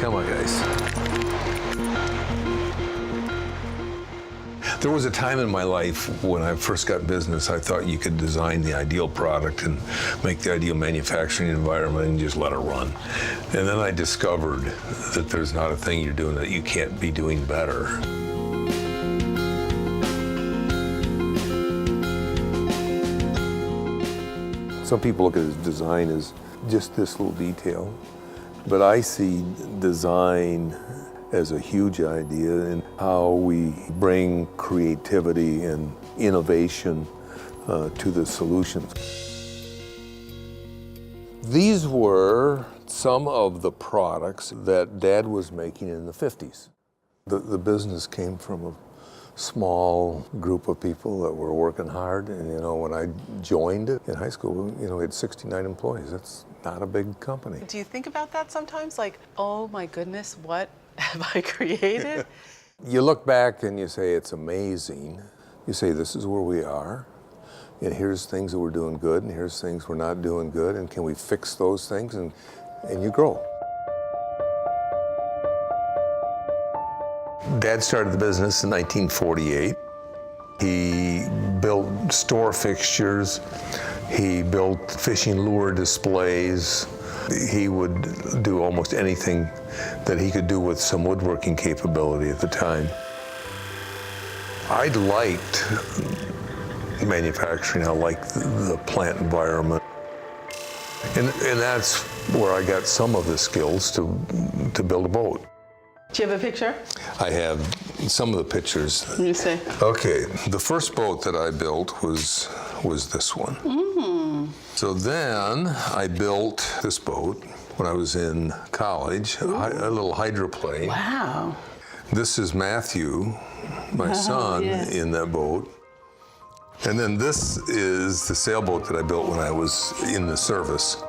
Come on, guys. There was a time in my life when I first got business, I thought you could design the ideal product and make the ideal manufacturing environment and just let it run. And then I discovered that there's not a thing you're doing that you can't be doing better. Some people look at design as just this little detail, but I see design as a huge idea in how we bring creativity and innovation to the solutions. These were some of the products that Dad was making in the 50s. The business came from a small group of people that were working hard, and when I joined it in high school, we had 69 employees. That's not a big company. Do you think about that sometimes? Like, oh my goodness, what have I created? You look back and you say, it's amazing. You say, this is where we are, and here's things that we're doing good, and here's things we're not doing good, and can we fix those things, and you grow. Dad started the business in 1948. He built store fixtures. He built fishing lure displays. He would do almost anything that he could do with some woodworking capability at the time. I liked manufacturing. I liked the plant environment. And that's where I got some of the skills to build a boat. Do you have a picture? I have some of the pictures. Let me see. Okay, the first boat that I built was this one. Mm. So then I built this boat when I was in college, a little hydroplane. Wow. This is Matthew, my son, yes. in that boat. And then this is the sailboat that I built when I was in the service.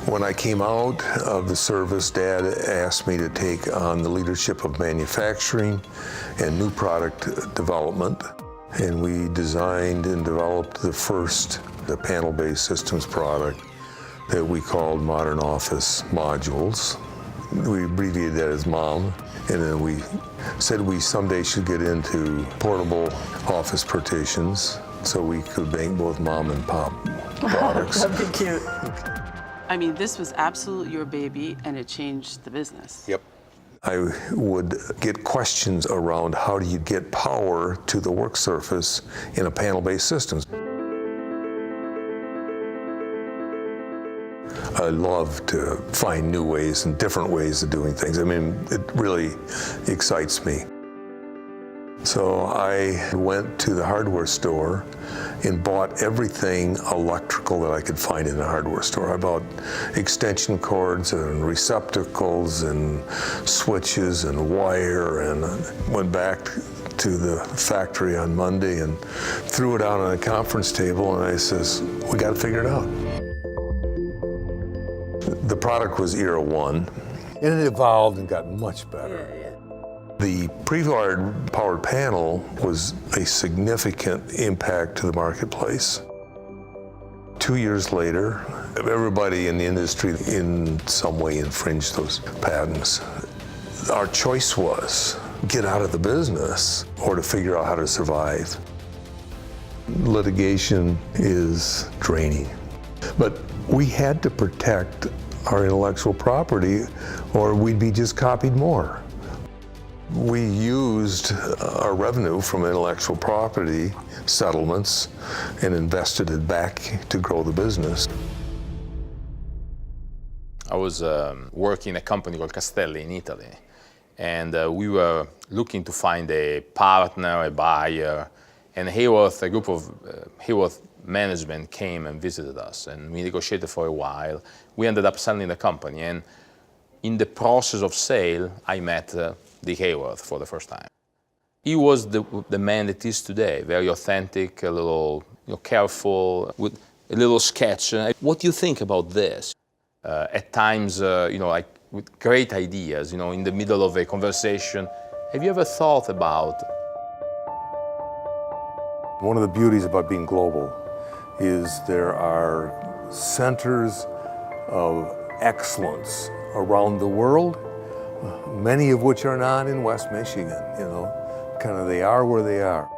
When I came out of the service, Dad asked me to take on the leadership of manufacturing and new product development. And we designed and developed the panel-based systems product that we called Modern Office Modules. We abbreviated that as MOM. And then we said we someday should get into portable office partitions so we could make both mom and pop products. That'd be cute. I mean, this was absolutely your baby, and it changed the business. Yep. I would get questions around how do you get power to the work surface in a panel-based system. I love to find new ways and different ways of doing things. I mean, it really excites me. So I went to the hardware store and bought everything electrical that I could find in the hardware store. I bought extension cords and receptacles and switches and wire, and went back to the factory on Monday and threw it out on a conference table, and I says, we got to figure it out. The product was Era 1, and it evolved and got much better. The pre-wired powered panel was a significant impact to the marketplace. 2 years later, everybody in the industry in some way infringed those patents. Our choice was get out of the business or to figure out how to survive. Litigation is draining, but we had to protect our intellectual property or we'd be just copied more. We used our revenue from intellectual property settlements and invested it back to grow the business. I was working in a company called Castelli in Italy, and we were looking to find a partner, a buyer, and Haworth, a group of Haworth management came and visited us, and we negotiated for a while. We ended up selling the company, and in the process of sale, I met Dick Haworth for the first time. He was the man that is today, very authentic, a little careful, with a little sketch. What do you think about this? At times, like with great ideas, in the middle of a conversation. Have you ever thought about? One of the beauties about being global is there are centers of excellence around the world, many of which are not in West Michigan, you know, kind of they are where they are.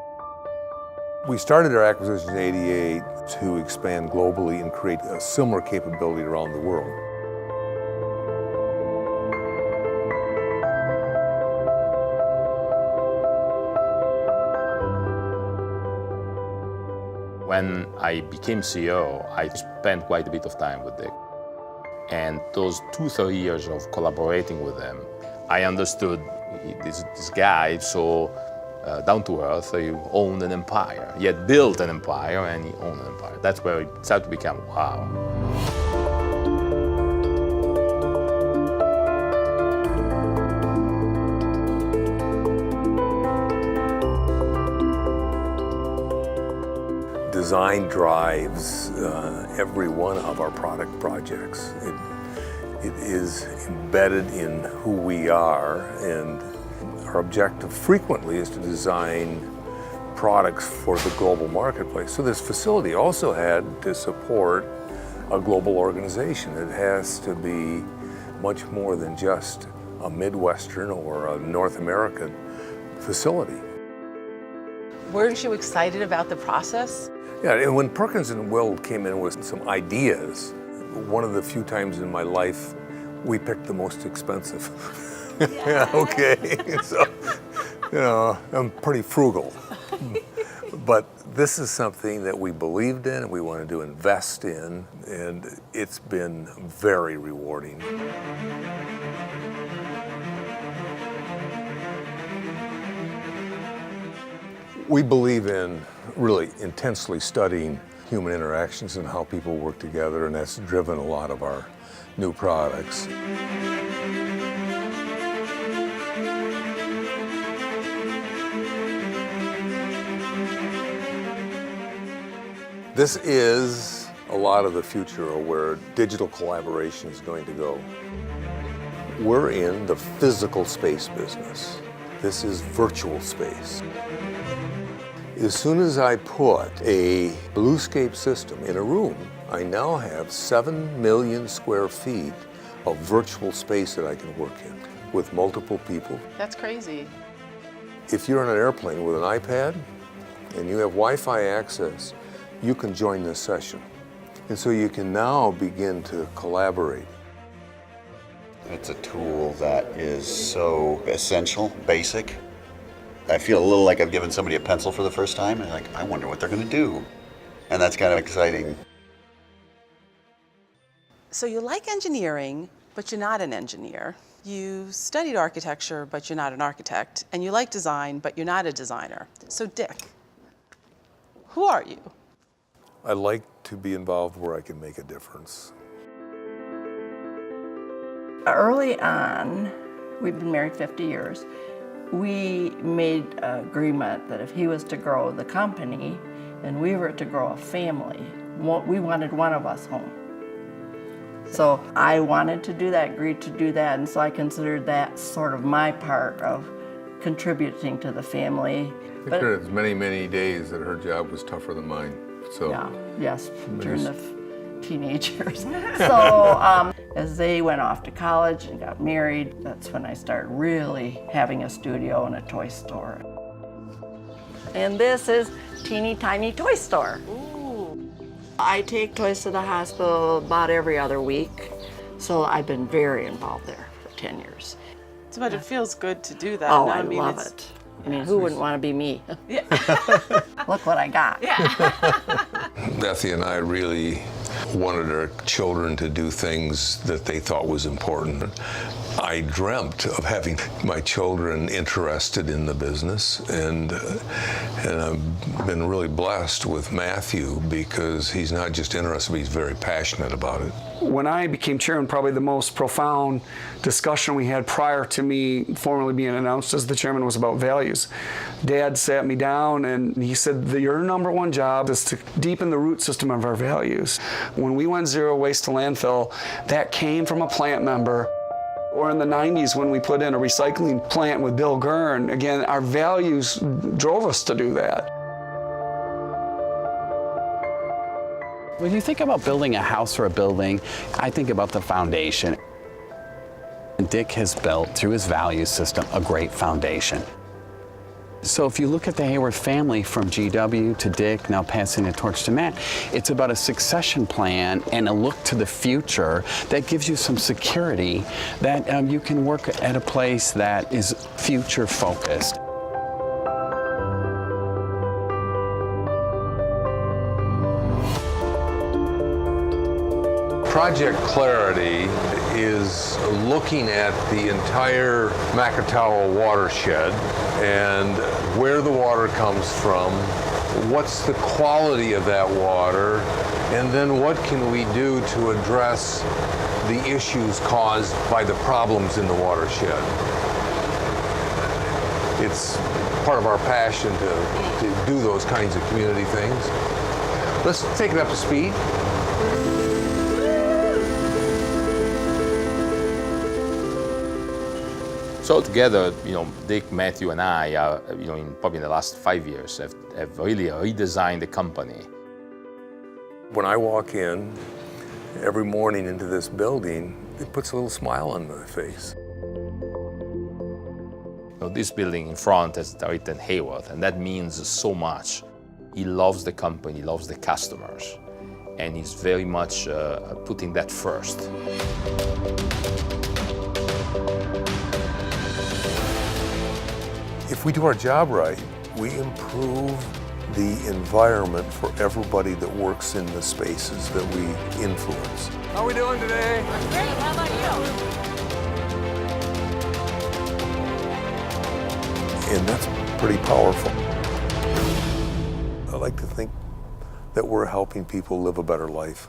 We started our acquisition in '88 to expand globally and create a similar capability around the world. When I became CEO, I spent quite a bit of time with Dick. And those 2-3 years of collaborating with him, I understood this guy so down to earth. He owned an empire. He had built an empire and he owned an empire. That's where it started to become wow. Design drives every one of our product projects. It is embedded in who we are, and our objective frequently is to design products for the global marketplace. So this facility also had to support a global organization. It has to be much more than just a Midwestern or a North American facility. Weren't you excited about the process? Yeah, and when Perkins and Will came in with some ideas, one of the few times in my life we picked the most expensive. Yeah, okay. So, you know, I'm pretty frugal. But this is something that we believed in and we wanted to invest in, and it's been very rewarding. We believe in really intensely studying human interactions and how people work together, and that's driven a lot of our new products. This is a lot of the future of where digital collaboration is going to go. We're in the physical space business. This is virtual space. As soon as I put a bluescape system in a room, I now have 7 million square feet of virtual space that I can work in with multiple people. That's crazy. If you're on an airplane with an iPad and you have Wi-Fi access, you can join this session. And so you can now begin to collaborate. It's a tool that is so essential, basic. I feel a little like I've given somebody a pencil for the first time, and like, I wonder what they're gonna do. And that's kind of exciting. So you like engineering, but you're not an engineer. You studied architecture, but you're not an architect. And you like design, but you're not a designer. So Dick, who are you? I like to be involved where I can make a difference. Early on, we've been married 50 years, we made an agreement that if he was to grow the company and we were to grow a family, we wanted one of us home. So I wanted to do that, agreed to do that, and so I considered that sort of my part of contributing to the family. I think there was many, many days that her job was tougher than mine. So yeah, yes, during the teenage years. So as they went off to college and got married, that's when I started really having a studio and a toy store. And this is teeny tiny toy store. Ooh. I take toys to the hospital about every other week, so I've been very involved there for 10 years. So, but it feels good to do that. Oh, I love it. I mean, who wouldn't want to be me? Yeah. Look what I got. Bethany and I really wanted our children to do things that they thought was important. I dreamt of having my children interested in the business, and I've been really blessed with Matthew because he's not just interested, but he's very passionate about it. When I became chairman, probably the most profound discussion we had prior to me formally being announced as the chairman was about values. Dad sat me down and he said, your number one job is to deepen the root system of our values. When we went zero waste to landfill, that came from a plant member. Or in the 90s when we put in a recycling plant with Bill Gurn, again, our values drove us to do that. When you think about building a house or a building, I think about the foundation. And Dick has built, through his value system, a great foundation. So if you look at the Haworth family from GW to Dick, now passing the torch to Matt, it's about a succession plan and a look to the future that gives you some security that you can work at a place that is future focused. Project Clarity is looking at the entire Macatawa watershed and where the water comes from, what's the quality of that water, and then what can we do to address the issues caused by the problems in the watershed. It's part of our passion to do those kinds of community things. Let's take it up to speed. So together, Dick, Matthew, and I are, probably in the last 5 years, have really redesigned the company. When I walk in every morning into this building, it puts a little smile on my face. This building in front has written Haworth, and that means so much. He loves the company, he loves the customers, and he's very much putting that first. If we do our job right, we improve the environment for everybody that works in the spaces that we influence. How are we doing today? Great, how about you? And that's pretty powerful. I like to think that we're helping people live a better life.